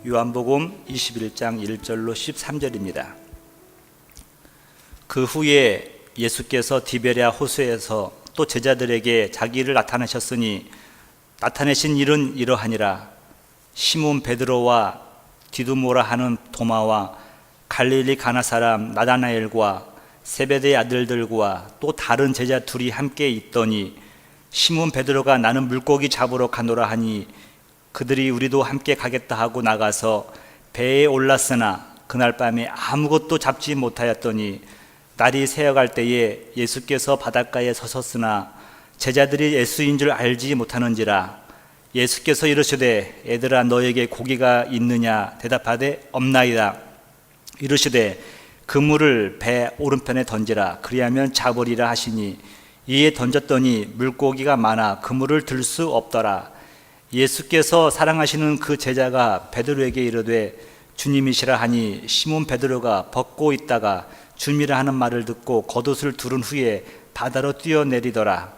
요한복음 21장 1절로 13절입니다. 그 후에 예수께서 디베랴 호수에서 또 제자들에게 자기를 나타내셨으니 나타내신 일은 이러하니라. 시몬 베드로와 디두모라 하는 도마와 갈릴리 가나 사람 나다나엘과 세베대의 아들들과 또 다른 제자 둘이 함께 있더니 시몬 베드로가 나는 물고기 잡으러 가노라 하니 그들이 우리도 함께 가겠다 하고 나가서 배에 올랐으나 그날 밤에 아무것도 잡지 못하였더니 날이 새어갈 때에 예수께서 바닷가에 서셨으나 제자들이 예수인 줄 알지 못하는지라. 예수께서 이르시되 애들아 너에게 고기가 있느냐 대답하되 없나이다. 이르시되 그물을 배 오른편에 던지라 그리하면 잡으리라 하시니 이에 던졌더니 물고기가 많아 그물을 들 수 없더라. 예수께서 사랑하시는 그 제자가 베드로에게 이르되 주님이시라 하니 시몬 베드로가 벗고 있다가 주님이라 하는 말을 듣고 겉옷을 두른 후에 바다로 뛰어내리더라.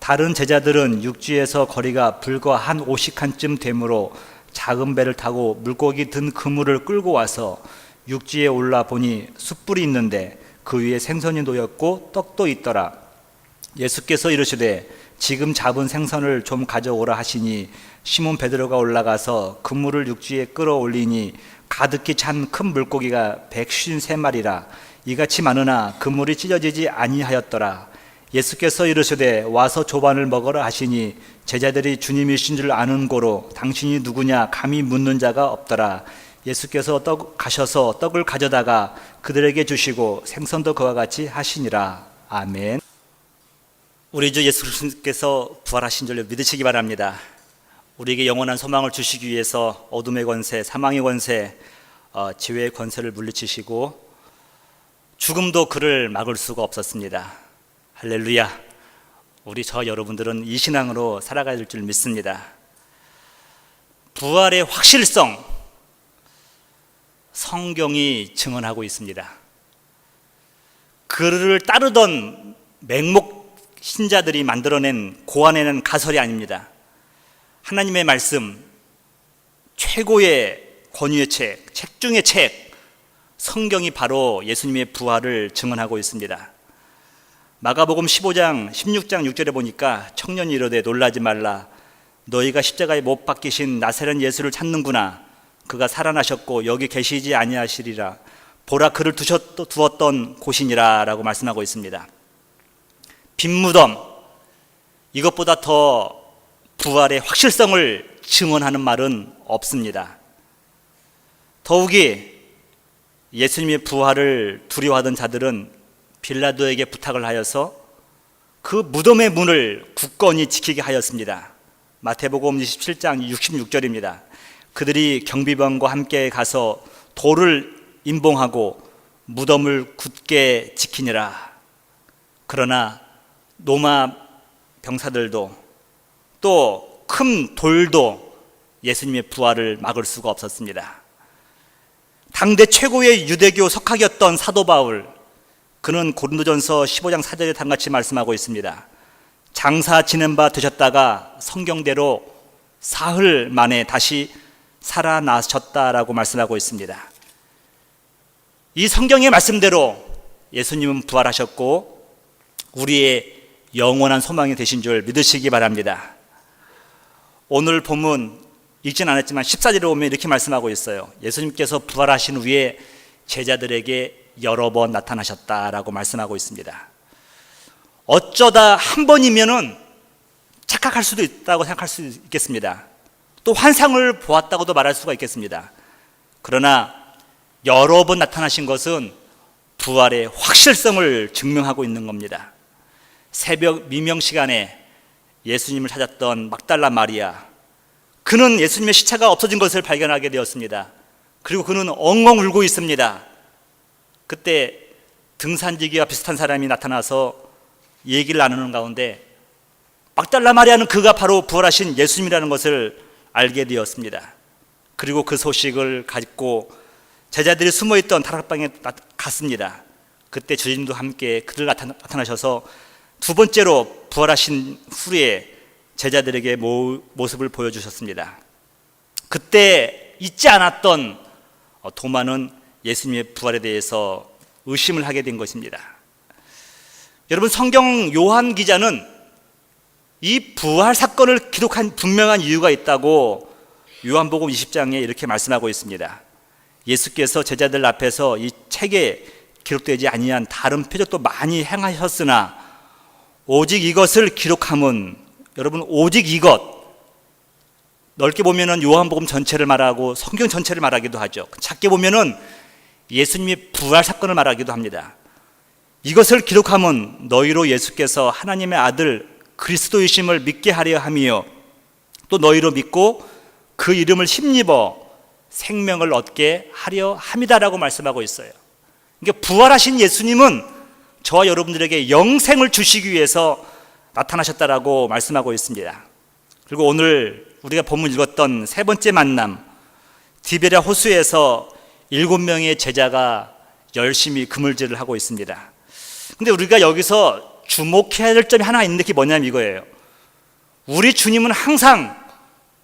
다른 제자들은 육지에서 거리가 불과 한 50칸쯤 되므로 작은 배를 타고 물고기 든 그물을 끌고 와서 육지에 올라 보니 숯불이 있는데 그 위에 생선이 놓였고 떡도 있더라. 예수께서 이르시되 지금 잡은 생선을 좀 가져오라 하시니 시몬 베드로가 올라가서 그물을 육지에 끌어올리니 가득히 찬 큰 물고기가 153마리라. 이같이 많으나 그물이 찢어지지 아니하였더라. 예수께서 이르시되 와서 조반을 먹으라 하시니 제자들이 주님이신 줄 아는 고로 당신이 누구냐 감히 묻는 자가 없더라. 예수께서 가셔서 떡을 가져다가 그들에게 주시고 생선도 그와 같이 하시니라. 아멘. 우리 주 예수 그리스도께서 부활하신 줄 믿으시기 바랍니다. 우리에게 영원한 소망을 주시기 위해서 어둠의 권세, 사망의 권세, 지혜의 권세를 물리치시고 죽음도 그를 막을 수가 없었습니다. 할렐루야. 우리 여러분들은 이 신앙으로 살아가야 될 줄 믿습니다. 부활의 확실성, 성경이 증언하고 있습니다. 그를 따르던 맹목 신자들이 만들어낸 고안해낸 가설이 아닙니다. 하나님의 말씀, 최고의 권위의 책 중의 책, 성경이 바로 예수님의 부활을 증언하고 있습니다. 마가복음 15장 16장 6절에 보니까 청년이 이르되 놀라지 말라. 너희가 십자가에 못 박히신 나사렛 예수를 찾는구나. 그가 살아나셨고 여기 계시지 아니하시리라. 보라 그를 두었던 곳이니라 라고 말씀하고 있습니다. 빈 무덤, 이것보다 더 부활의 확실성을 증언하는 말은 없습니다. 더욱이 예수님의 부활을 두려워하던 자들은 빌라도에게 부탁을 하여서 그 무덤의 문을 굳건히 지키게 하였습니다. 마태복음 27장 66절입니다. 그들이 경비병과 함께 가서 돌을 임봉하고 무덤을 굳게 지키니라. 그러나 로마 병사들도 또 큰 돌도 예수님의 부활을 막을 수가 없었습니다. 당대 최고의 유대교 석학이었던 사도 바울, 그는 고린도전서 15장 4절에 다음같이 말씀하고 있습니다. 장사 지낸 바 되셨다가 성경대로 사흘 만에 다시 살아나셨다라고 말씀하고 있습니다. 이 성경의 말씀대로 예수님은 부활하셨고 우리의 영원한 소망이 되신 줄 믿으시기 바랍니다. 오늘 본문 읽진 않았지만 14절에 보면 이렇게 말씀하고 있어요. 예수님께서 부활하신 후에 제자들에게 여러 번 나타나셨다라고 말씀하고 있습니다. 어쩌다 한 번이면은 착각할 수도 있다고 생각할 수 있겠습니다. 또 환상을 보았다고도 말할 수가 있겠습니다. 그러나 여러 번 나타나신 것은 부활의 확실성을 증명하고 있는 겁니다. 새벽 미명 시간에 예수님을 찾았던 막달라 마리아, 그는 예수님의 시체가 없어진 것을 발견하게 되었습니다. 그리고 그는 엉엉 울고 있습니다. 그때 등산지기와 비슷한 사람이 나타나서 얘기를 나누는 가운데 막달라 마리아는 그가 바로 부활하신 예수님이라는 것을 알게 되었습니다. 그리고 그 소식을 가지고 제자들이 숨어있던 다락방에 갔습니다. 그때 주님도 함께 그들 나타나셔서 두 번째로 부활하신 후에 제자들에게 모습을 보여주셨습니다. 그때 잊지 않았던 도마는 예수님의 부활에 대해서 의심을 하게 된 것입니다. 여러분, 성경 요한 기자는 이 부활 사건을 기록한 분명한 이유가 있다고 요한복음 20장에 이렇게 말씀하고 있습니다. 예수께서 제자들 앞에서 이 책에 기록되지 아니한 다른 표적도 많이 행하셨으나 오직 이것을 기록함은, 여러분, 오직 이것, 넓게 보면은 요한복음 전체를 말하고 성경 전체를 말하기도 하죠. 작게 보면은 예수님의 부활 사건을 말하기도 합니다. 이것을 기록함은 너희로 예수께서 하나님의 아들 그리스도이심을 믿게 하려 함이요 또 너희로 믿고 그 이름을 힘입어 생명을 얻게 하려 함이다라고 말씀하고 있어요. 그러니까 부활하신 예수님은 저와 여러분들에게 영생을 주시기 위해서 나타나셨다라고 말씀하고 있습니다. 그리고 오늘 우리가 본문 읽었던 세 번째 만남, 디베랴 호수에서 7명의 제자가 열심히 그물질을 하고 있습니다. 근데 우리가 여기서 주목해야 될 점이 하나 있는데 그게 뭐냐면 이거예요. 우리 주님은 항상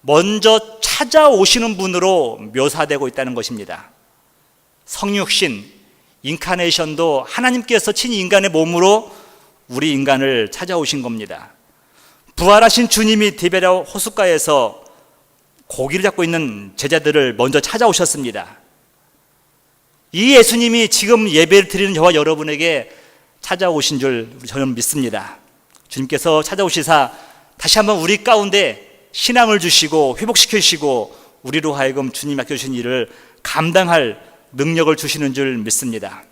먼저 찾아오시는 분으로 묘사되고 있다는 것입니다. 성육신, 인카네이션도 하나님께서 친히 인간의 몸으로 우리 인간을 찾아오신 겁니다. 부활하신 주님이 디베랴 호숫가에서 고기를 잡고 있는 제자들을 먼저 찾아오셨습니다. 이 예수님이 지금 예배를 드리는 저와 여러분에게 찾아오신 줄 저는 믿습니다. 주님께서 찾아오시사 다시 한번 우리 가운데 신앙을 주시고 회복시키시고 우리로 하여금 주님 맡겨주신 일을 감당할 능력을 주시는 줄 믿습니다.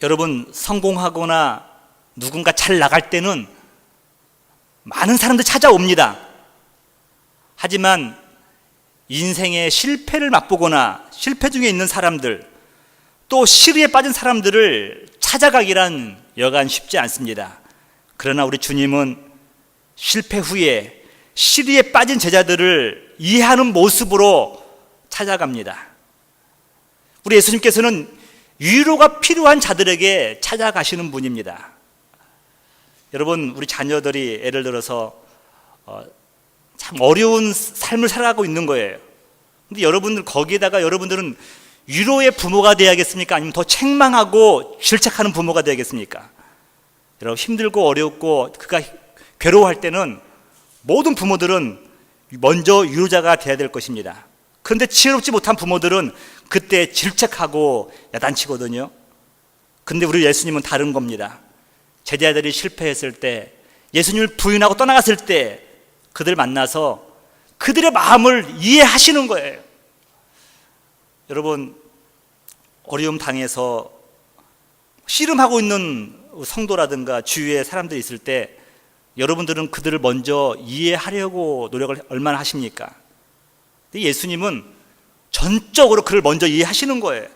여러분, 성공하거나 누군가 잘 나갈 때는 많은 사람들 찾아옵니다. 하지만 인생의 실패를 맛보거나 실패 중에 있는 사람들, 또 시리에 빠진 사람들을 찾아가기란 여간 쉽지 않습니다. 그러나 우리 주님은 실패 후에 시리에 빠진 제자들을 이해하는 모습으로 찾아갑니다. 우리 예수님께서는 위로가 필요한 자들에게 찾아가시는 분입니다. 여러분, 우리 자녀들이 예를 들어서 참 어려운 삶을 살아가고 있는 거예요. 근데 여러분들 거기에다가 여러분들은 위로의 부모가 되어야겠습니까? 아니면 더 책망하고 질책하는 부모가 되어야겠습니까? 여러분, 힘들고 어렵고 그가 괴로워할 때는 모든 부모들은 먼저 위로자가 되어야 될 것입니다. 그런데 지혜롭지 못한 부모들은 그때 질책하고 야단치거든요. 근데 우리 예수님은 다른 겁니다. 제자들이 실패했을 때, 예수님을 부인하고 떠나갔을 때 그들 만나서 그들의 마음을 이해하시는 거예요. 여러분, 어려움 당해서 씨름하고 있는 성도라든가 주위에 사람들이 있을 때 여러분들은 그들을 먼저 이해하려고 노력을 얼마나 하십니까? 예수님은 전적으로 그를 먼저 이해하시는 거예요.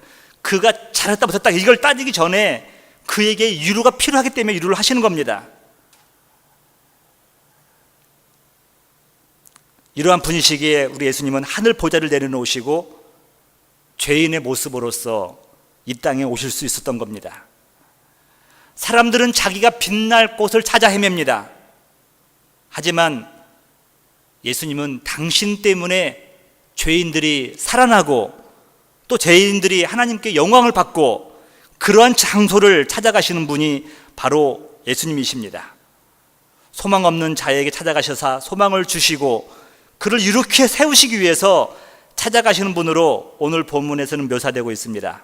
그가 잘했다 못했다 이걸 따지기 전에 그에게 위로가 필요하기 때문에 위로를 하시는 겁니다. 이러한 분이시기에 우리 예수님은 하늘 보좌를 내려놓으시고 죄인의 모습으로서 이 땅에 오실 수 있었던 겁니다. 사람들은 자기가 빛날 곳을 찾아 헤맵니다. 하지만 예수님은 당신 때문에 죄인들이 살아나고 또 죄인들이 하나님께 영광을 받고 그러한 장소를 찾아가시는 분이 바로 예수님이십니다. 소망 없는 자에게 찾아가셔서 소망을 주시고 그를 이렇게 세우시기 위해서 찾아가시는 분으로 오늘 본문에서는 묘사되고 있습니다.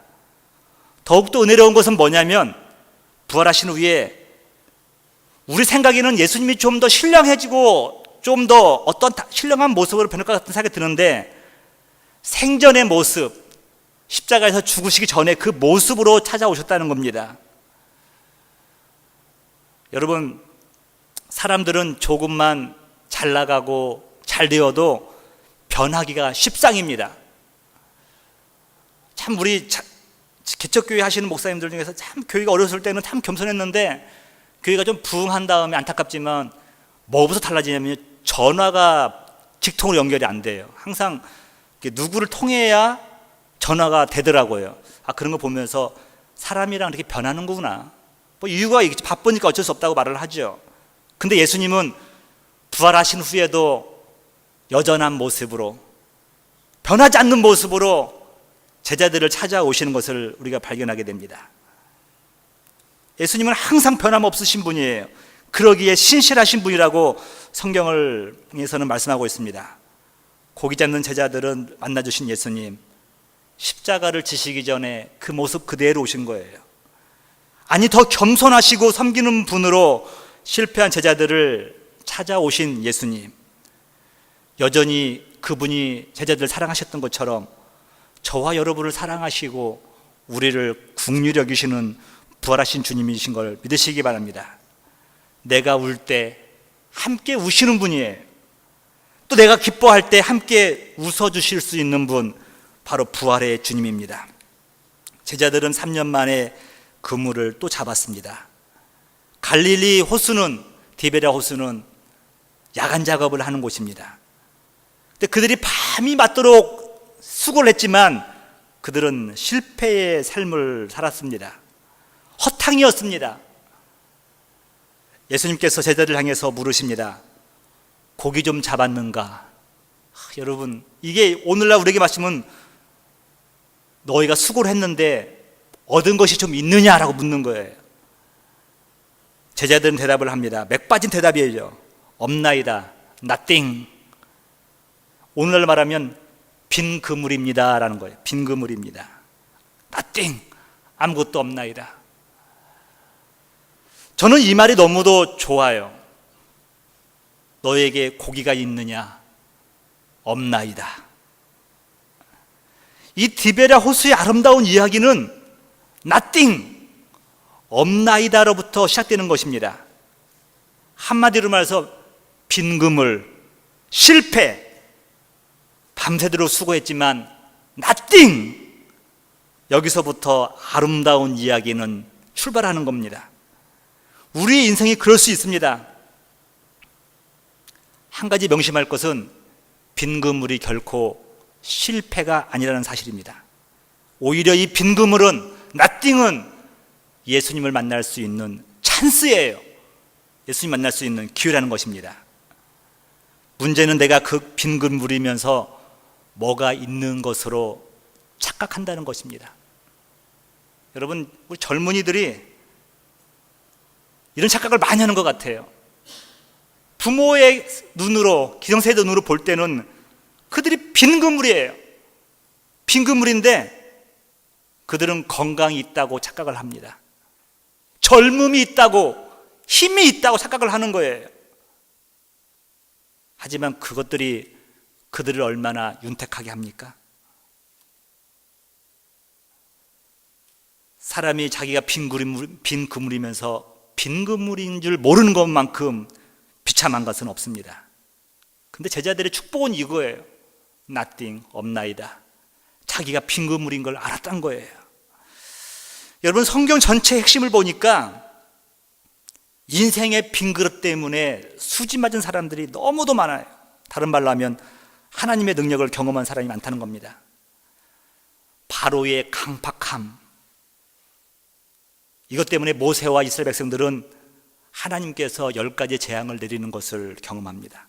더욱더 은혜로운 것은 뭐냐면 부활하신 후에 우리 생각에는 예수님이 좀 더 신령해지고 좀 더 어떤 신령한 모습으로 변할 것 같은 생각이 드는데 생전의 모습, 십자가에서 죽으시기 전에 그 모습으로 찾아오셨다는 겁니다. 여러분, 사람들은 조금만 잘 나가고 잘 되어도 변하기가 십상입니다. 참 우리 개척교회 하시는 목사님들 중에서 참 교회가 어렸을 때는 참 겸손했는데 교회가 좀 부흥한 다음에 안타깝지만 뭐부터 달라지냐면 전화가 직통으로 연결이 안 돼요. 항상 누구를 통해야 전화가 되더라고요. 그런 거 보면서 사람이랑 이렇게 변하는구나. 뭐 이유가 있겠지. 바쁘니까 어쩔 수 없다고 말을 하죠. 근데 예수님은 부활하신 후에도 여전한 모습으로 변하지 않는 모습으로 제자들을 찾아오시는 것을 우리가 발견하게 됩니다. 예수님은 항상 변함없으신 분이에요. 그러기에 신실하신 분이라고 성경에서는 말씀하고 있습니다. 고기 잡는 제자들은 만나주신 예수님, 십자가를 지시기 전에 그 모습 그대로 오신 거예요. 아니, 더 겸손하시고 섬기는 분으로 실패한 제자들을 찾아오신 예수님, 여전히 그분이 제자들을 사랑하셨던 것처럼 저와 여러분을 사랑하시고 우리를 긍휼히 여기시는 부활하신 주님이신 걸 믿으시기 바랍니다. 내가 울 때 함께 우시는 분이에요. 또 내가 기뻐할 때 함께 웃어주실 수 있는 분, 바로 부활의 주님입니다. 제자들은 3년 만에 그물을 또 잡았습니다. 갈릴리 호수는, 디베랴 호수는 야간 작업을 하는 곳입니다. 근데 그들이 밤이 맞도록 수고를 했지만 그들은 실패의 삶을 살았습니다. 허탕이었습니다. 예수님께서 제자들을 향해서 물으십니다. 고기 좀 잡았는가? 여러분, 이게 오늘날 우리에게 말씀은 너희가 수고를 했는데 얻은 것이 좀 있느냐라고 묻는 거예요. 제자들은 대답을 합니다. 맥 빠진 대답이에요. 없나이다. nothing. 오늘날 말하면 빈 그물입니다 라는 거예요. 빈 그물입니다. nothing. 아무것도 없나이다. 저는 이 말이 너무도 좋아요. 너에게 고기가 있느냐? 없나이다. 이 디베랴 호수의 아름다운 이야기는 nothing, 없나이다로부터 시작되는 것입니다. 한마디로 말해서 빈 그물, 실패, 밤새도록 수고했지만 nothing, 여기서부터 아름다운 이야기는 출발하는 겁니다. 우리의 인생이 그럴 수 있습니다. 한 가지 명심할 것은 빈 그물이 결코 실패가 아니라는 사실입니다. 오히려 이 빈 그물은, nothing은 예수님을 만날 수 있는 찬스예요. 예수님 만날 수 있는 기회라는 것입니다. 문제는 내가 그 빈 그물이면서 뭐가 있는 것으로 착각한다는 것입니다. 여러분, 우리 젊은이들이 이런 착각을 많이 하는 것 같아요. 부모의 눈으로, 기성세대 눈으로 볼 때는 그들이 빈 그물이에요. 빈 그물인데 그들은 건강이 있다고 착각을 합니다. 젊음이 있다고, 힘이 있다고 착각을 하는 거예요. 하지만 그것들이 그들을 얼마나 윤택하게 합니까? 사람이 자기가 빈 그물이면서 빈 그물인 줄 모르는 것만큼 비참한 것은 없습니다. 근데 제자들의 축복은 이거예요. nothing, 없나이다. 자기가 빈 그물인 걸 알았던 거예요. 여러분, 성경 전체의 핵심을 보니까 인생의 빈 그릇 때문에 수지 맞은 사람들이 너무도 많아요. 다른 말로 하면 하나님의 능력을 경험한 사람이 많다는 겁니다. 바로의 강팍함, 이것 때문에 모세와 이스라엘 백성들은 하나님께서 10가지 재앙을 내리는 것을 경험합니다.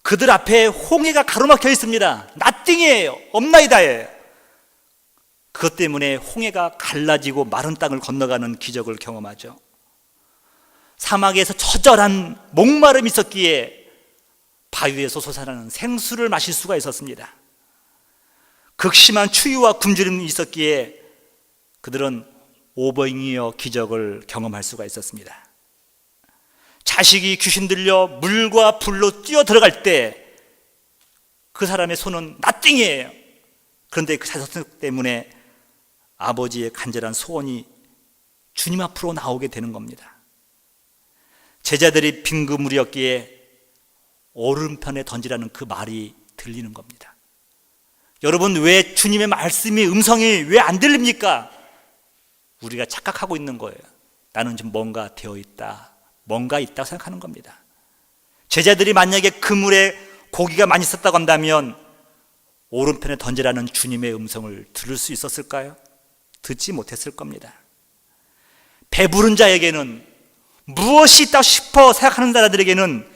그들 앞에 홍해가 가로막혀 있습니다. nothing이에요. 없나이다예요. 그것 때문에 홍해가 갈라지고 마른 땅을 건너가는 기적을 경험하죠. 사막에서 처절한 목마름이 있었기에 바위에서 솟아나는 생수를 마실 수가 있었습니다. 극심한 추위와 굶주림이 있었기에 그들은 오병이어 기적을 경험할 수가 있었습니다. 자식이 귀신 들려 물과 불로 뛰어 들어갈 때 그 사람의 손은 nothing이에요. 그런데 그 자식 때문에 아버지의 간절한 소원이 주님 앞으로 나오게 되는 겁니다. 제자들이 빈 그물이었기에 오른편에 던지라는 그 말이 들리는 겁니다. 여러분, 왜 주님의 말씀이, 음성이 왜 안 들립니까? 우리가 착각하고 있는 거예요. 나는 좀 뭔가 되어 있다, 뭔가 있다고 생각하는 겁니다. 제자들이 만약에 그물에 고기가 많이 있었다고 한다면 오른편에 던지라는 주님의 음성을 들을 수 있었을까요? 듣지 못했을 겁니다. 배부른 자에게는, 무엇이 있다고 싶어 생각하는 자들에게는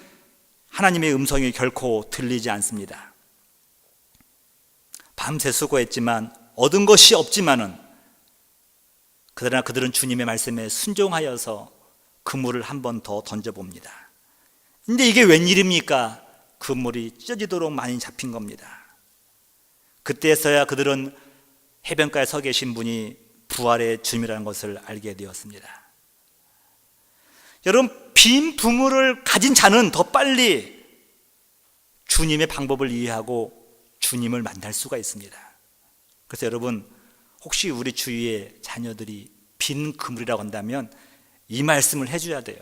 하나님의 음성이 결코 들리지 않습니다. 밤새 수고했지만 얻은 것이 없지만은 그러나 그들은 주님의 말씀에 순종하여서 그물을 한 번 더 던져봅니다. 근데 이게 웬일입니까? 그물이 찢어지도록 많이 잡힌 겁니다. 그때서야 그들은 해변가에 서 계신 분이 부활의 주님이라는 것을 알게 되었습니다. 여러분, 빈 부물을 가진 자는 더 빨리 주님의 방법을 이해하고 주님을 만날 수가 있습니다. 그래서 여러분, 혹시 우리 주위의 자녀들이 빈 그물이라고 한다면 이 말씀을 해줘야 돼요.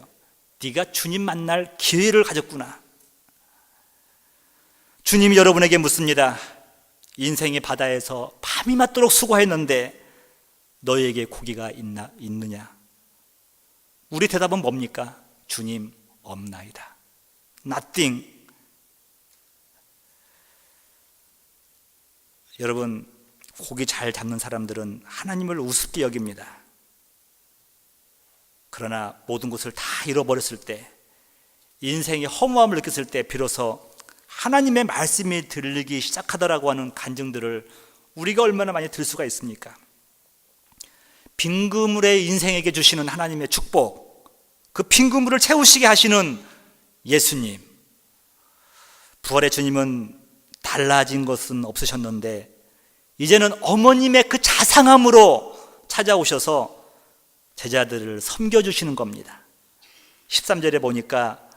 네가 주님 만날 기회를 가졌구나. 주님이 여러분에게 묻습니다. 인생의 바다에서 밤이 맞도록 수고했는데 너에게 고기가 있느냐? 우리 대답은 뭡니까? 주님, 없나이다. Nothing. 여러분, 고기 잘 잡는 사람들은 하나님을 우습게 여깁니다. 그러나 모든 것을 다 잃어버렸을 때, 인생의 허무함을 느꼈을 때 비로소 하나님의 말씀이 들리기 시작하더라고 하는 간증들을 우리가 얼마나 많이 들 수가 있습니까? 빈 그물의 인생에게 주시는 하나님의 축복, 그 빈 그물을 채우시게 하시는 예수님. 부활의 주님은 달라진 것은 없으셨는데 이제는 어머님의 그 자상함으로 찾아오셔서 제자들을 섬겨주시는 겁니다. 13절에 보니까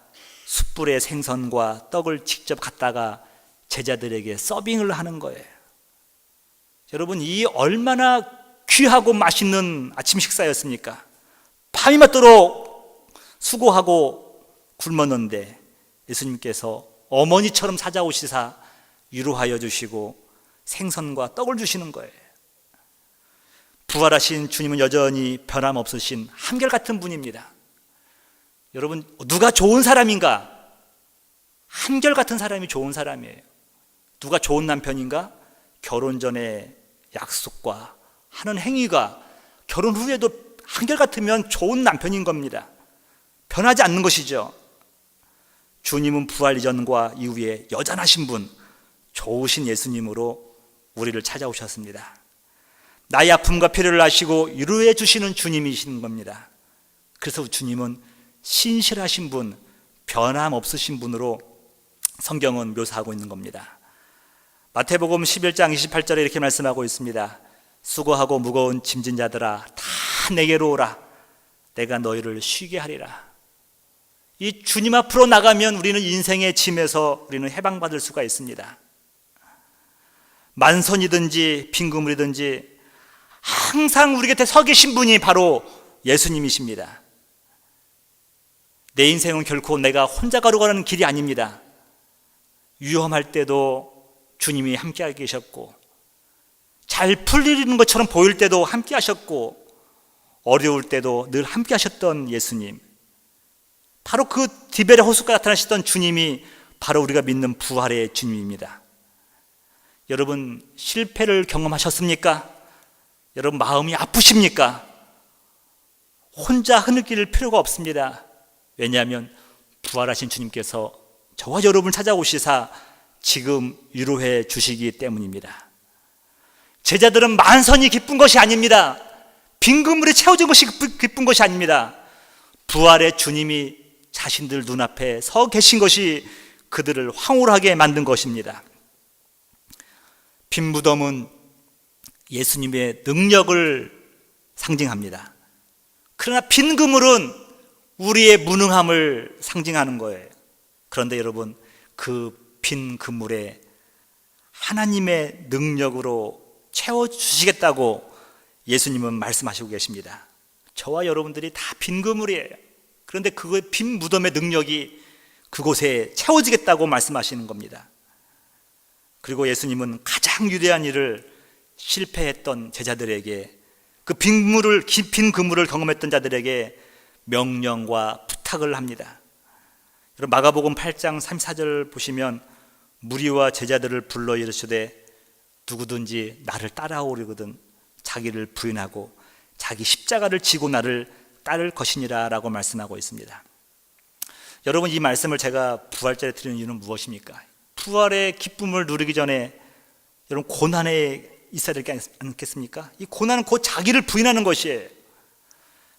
숯불에 생선과 떡을 직접 갖다가 제자들에게 서빙을 하는 거예요. 여러분, 이 얼마나 귀하고 맛있는 아침 식사였습니까? 밤이 맞도록 수고하고 굶었는데 예수님께서 어머니처럼 찾아오시사 위로하여 주시고 생선과 떡을 주시는 거예요. 부활하신 주님은 여전히 변함없으신 한결같은 분입니다. 여러분, 누가 좋은 사람인가? 한결같은 사람이 좋은 사람이에요. 누가 좋은 남편인가? 결혼 전에 약속과 하는 행위가 결혼 후에도 한결같으면 좋은 남편인 겁니다. 변하지 않는 것이죠. 주님은 부활 이전과 이후에 여전하신 분, 좋으신 예수님으로 우리를 찾아오셨습니다. 나의 아픔과 필요를 아시고 위로해 주시는 주님이신 겁니다. 그래서 주님은 신실하신 분, 변함없으신 분으로 성경은 묘사하고 있는 겁니다. 마태복음 11장 28절에 이렇게 말씀하고 있습니다. 수고하고 무거운 짐진 자들아, 다 내게로 오라. 내가 너희를 쉬게 하리라. 이 주님 앞으로 나가면 우리는 인생의 짐에서 우리는 해방받을 수가 있습니다. 만선이든지 빈 그물이든지 항상 우리 곁에 서 계신 분이 바로 예수님이십니다. 내 인생은 결코 내가 혼자 가는 길이 아닙니다. 위험할 때도 주님이 함께 계셨고, 잘 풀리는 것처럼 보일 때도 함께 하셨고, 어려울 때도 늘 함께 하셨던 예수님, 바로 그 디베랴 호숫가에 나타나셨던 주님이 바로 우리가 믿는 부활의 주님입니다. 여러분, 실패를 경험하셨습니까? 여러분, 마음이 아프십니까? 혼자 흐느낄 필요가 없습니다. 왜냐하면 부활하신 주님께서 저와 여러분을 찾아오시사 지금 위로해 주시기 때문입니다. 제자들은 만선이 기쁜 것이 아닙니다. 빈 그물이 채워진 것이 기쁜 것이 아닙니다. 부활의 주님이 자신들 눈앞에 서 계신 것이 그들을 황홀하게 만든 것입니다. 빈 무덤은 예수님의 능력을 상징합니다. 그러나 빈 그물은 우리의 무능함을 상징하는 거예요. 그런데 여러분, 그 빈 그물에 하나님의 능력으로 채워주시겠다고 예수님은 말씀하시고 계십니다. 저와 여러분들이 다 빈 그물이에요. 그런데 그 빈 무덤의 능력이 그곳에 채워지겠다고 말씀하시는 겁니다. 그리고 예수님은 가장 위대한 일을 실패했던 제자들에게, 그 빈 그물을 경험했던 자들에게 명령과 부탁을 합니다. 여러분, 마가복음 8장 34절 보시면 무리와 제자들을 불러 이르시되 누구든지 나를 따라오려거든 자기를 부인하고 자기 십자가를 지고 나를 따를 것이니라 라고 말씀하고 있습니다. 여러분, 이 말씀을 제가 부활절에 드리는 이유는 무엇입니까? 부활의 기쁨을 누리기 전에 여러분, 고난에 있어야 되지 않겠습니까? 이 고난은 곧 자기를 부인하는 것이에요.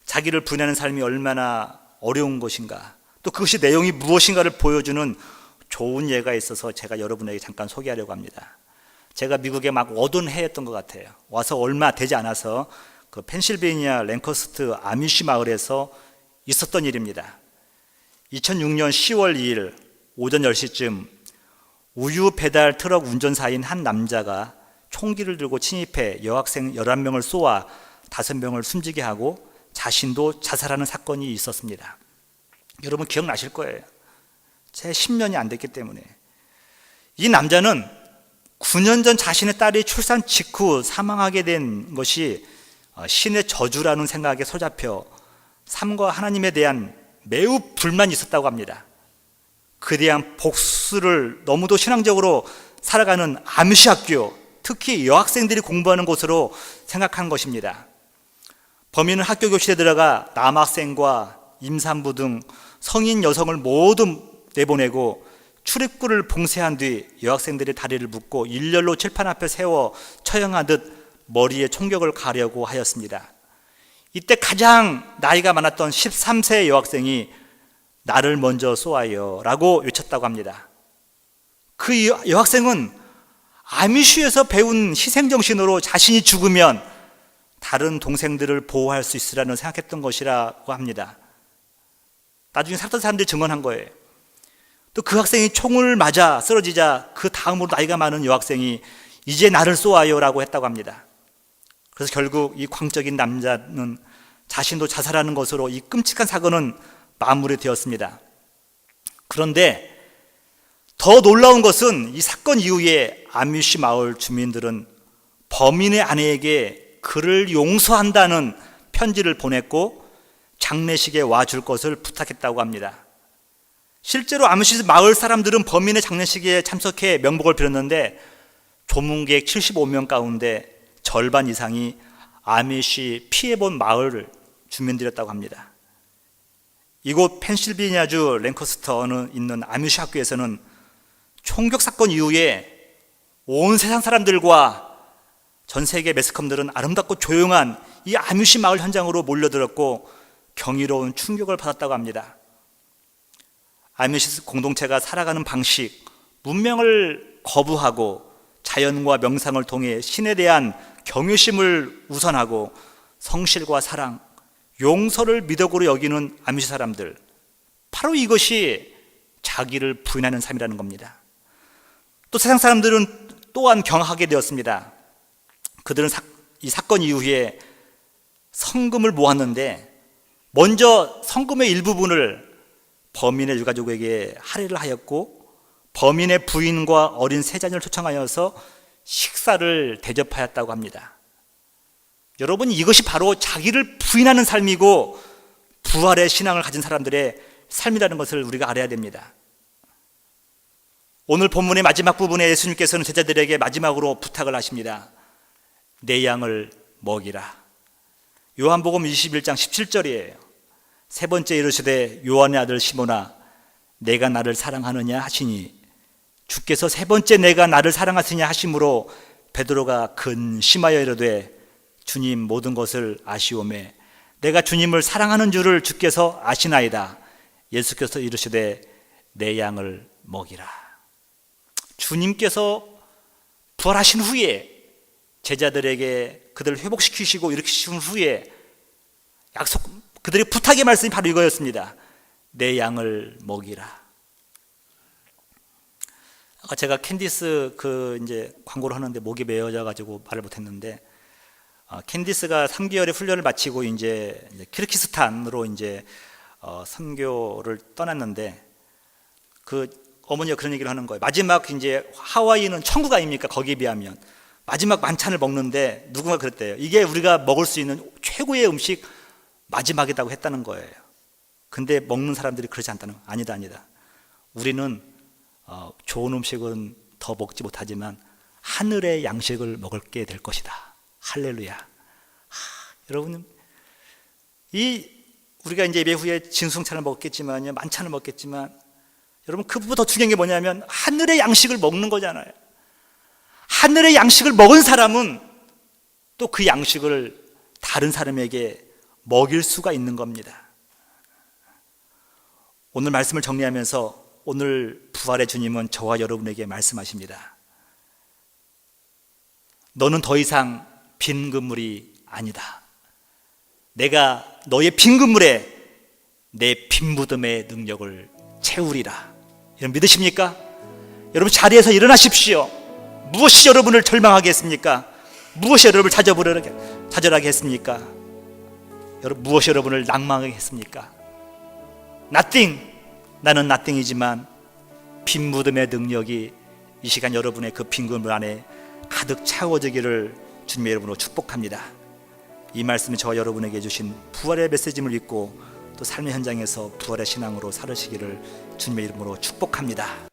자기를 부인하는 삶이 얼마나 어려운 것인가, 또 그것이 내용이 무엇인가를 보여주는 좋은 예가 있어서 제가 여러분에게 잠깐 소개하려고 합니다. 제가 미국에 막 오던 해였던 것 같아요. 와서 얼마 되지 않아서 그 펜실베이니아 랭커스트 아미쉬 마을에서 있었던 일입니다. 2006년 10월 2일 오전 10시쯤 우유 배달 트럭 운전사인 한 남자가 총기를 들고 침입해 여학생 11명을 쏘아 5명을 숨지게 하고 자신도 자살하는 사건이 있었습니다. 여러분 기억나실 거예요. 제 10년이 안 됐기 때문에. 이 남자는 9년 전 자신의 딸이 출산 직후 사망하게 된 것이 신의 저주라는 생각에 소잡혀 삶과 하나님에 대한 매우 불만이 있었다고 합니다. 그에 대한 복수를 너무도 신앙적으로 살아가는 아미시 학교, 특히 여학생들이 공부하는 곳으로 생각한 것입니다. 범인은 학교 교실에 들어가 남학생과 임산부 등 성인 여성을 모두 내보내고 출입구를 봉쇄한 뒤 여학생들의 다리를 묶고 일렬로 칠판 앞에 세워 처형하듯 머리에 총격을 가하려고 하였습니다. 이때 가장 나이가 많았던 13세 여학생이 나를 먼저 쏘아요 라고 외쳤다고 합니다. 그 여학생은 아미슈에서 배운 희생정신으로 자신이 죽으면 다른 동생들을 보호할 수 있으라는 생각했던 것이라고 합니다. 나중에 살았던 사람들이 증언한 거예요. 또 그 학생이 총을 맞아 쓰러지자 그 다음으로 나이가 많은 여학생이 이제 나를 쏘아요 라고 했다고 합니다. 그래서 결국 이 광적인 남자는 자신도 자살하는 것으로 이 끔찍한 사건은 마무리되었습니다. 그런데 더 놀라운 것은 이 사건 이후에 아미쉬 마을 주민들은 범인의 아내에게 그를 용서한다는 편지를 보냈고 장례식에 와줄 것을 부탁했다고 합니다. 실제로 아미쉬 마을 사람들은 범인의 장례식에 참석해 명복을 빌었는데 조문객 75명 가운데 절반 이상이 아미쉬 피해본 마을 주민들이었다고 합니다. 이곳 펜실베이니아주 랭커스터에 있는 아미쉬 학교에서는 총격 사건 이후에 온 세상 사람들과 전 세계 매스컴들은 아름답고 조용한 이 아미쉬 마을 현장으로 몰려들었고 경이로운 충격을 받았다고 합니다. 아미쉬 공동체가 살아가는 방식, 문명을 거부하고 자연과 명상을 통해 신에 대한 경외심을 우선하고 성실과 사랑, 용서를 미덕으로 여기는 아미쉬 사람들, 바로 이것이 자기를 부인하는 삶이라는 겁니다. 또 세상 사람들은 또한 경악하게 되었습니다. 그들은 이 사건 이후에 성금을 모았는데 먼저 성금의 일부분을 범인의 유가족에게 할애를 하였고 범인의 부인과 어린 세 자녀를 초청하여서 식사를 대접하였다고 합니다. 여러분, 이것이 바로 자기를 부인하는 삶이고 부활의 신앙을 가진 사람들의 삶이라는 것을 우리가 알아야 됩니다. 오늘 본문의 마지막 부분에 예수님께서는 제자들에게 마지막으로 부탁을 하십니다. 내 양을 먹이라. 요한복음 21장 17절이에요. 세 번째 이르시되 요한의 아들 시몬아 내가 나를 사랑하느냐 하시니 주께서 세 번째 내가 나를 사랑하시냐 하심으로 베드로가 근심하여 이르되 주님 모든 것을 아시오매 내가 주님을 사랑하는 줄을 주께서 아시나이다. 예수께서 이르시되 내 양을 먹이라. 주님께서 부활하신 후에 제자들에게 그들을 회복시키시고 일으키신 후에 그들의 부탁의 말씀이 바로 이거였습니다. 내 양을 먹이라. 아까 제가 캔디스 이제 광고를 하는데 목이 메어져 가지고 말을 못했는데 캔디스가 3개월의 훈련을 마치고 이제 키르기스탄으로 이제 선교를 떠났는데 그 어머니가 그런 얘기를 하는 거예요. 마지막 이제 하와이는 천국 아닙니까? 거기에 비하면 마지막 만찬을 먹는데 누군가 그랬대요. 이게 우리가 먹을 수 있는 최고의 음식 마지막이라고 했다는 거예요. 근데 먹는 사람들이 그러지 않다는 거예요. 아니다. 우리는 좋은 음식은 더 먹지 못하지만 하늘의 양식을 먹게 될 것이다. 할렐루야. 여러분, 우리가 이제 예배 후에 진승찬을 먹겠지만요, 만찬을 먹겠지만, 여러분 그보다 더 중요한 게 뭐냐면 하늘의 양식을 먹는 거잖아요. 하늘의 양식을 먹은 사람은 또 그 양식을 다른 사람에게 먹일 수가 있는 겁니다. 오늘 말씀을 정리하면서 오늘 부활의 주님은 저와 여러분에게 말씀하십니다. 너는 더 이상 빈 그물이 아니다. 내가 너의 빈 그물에 내 빈 무덤의 능력을 채우리라. 여러분 믿으십니까? 여러분 자리에서 일어나십시오. 무엇이 여러분을 절망하게 했습니까? 무엇이 여러분을 좌절하게 했습니까? 여러분 무엇이 여러분을 낭망하게 했습니까? Nothing. 나는 nothing이지만 빈 무덤의 능력이 이 시간 여러분의 그 빈 그물 안에 가득 채워지기를 주님의 이름으로 축복합니다. 이 말씀이 저와 여러분에게 주신 부활의 메시지를 믿고 또 삶의 현장에서 부활의 신앙으로 살으시기를 주님의 이름으로 축복합니다.